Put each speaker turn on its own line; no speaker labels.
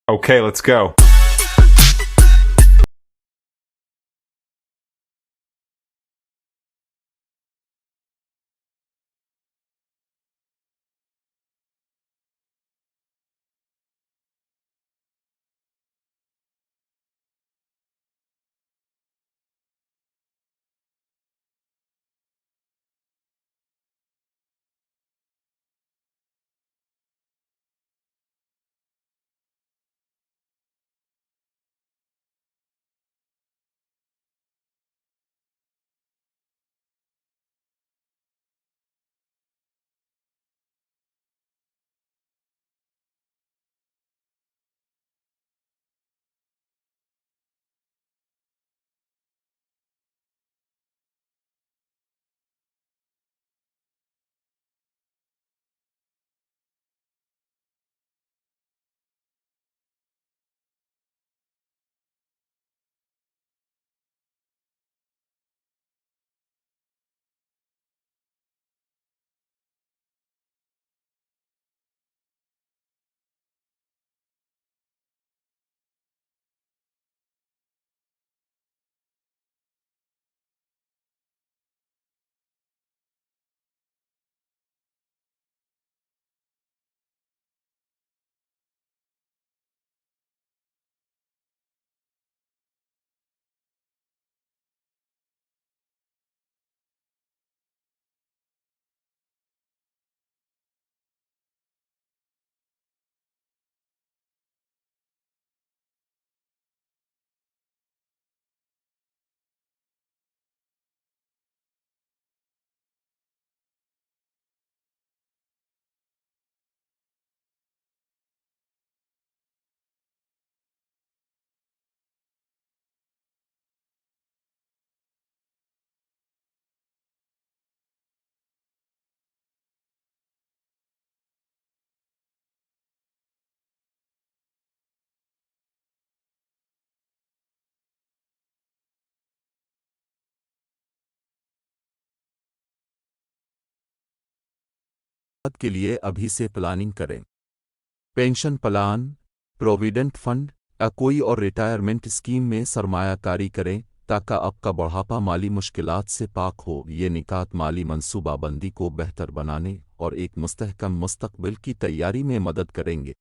Okay, let's go.
के लिए अभी से प्लानिंग करें। पेंशन प्लान, प्रोविडेंट फंड या कोई और रिटायरमेंट स्कीम में सरमायाकारी करें ताकि आपका बुढ़ापा माली मुश्किलात से पाक हो। ये निकात माली मंसूबाबंदी को बेहतर बनाने और एक मुस्तहकम मुस्तकबिल की तैयारी में मदद करेंगे।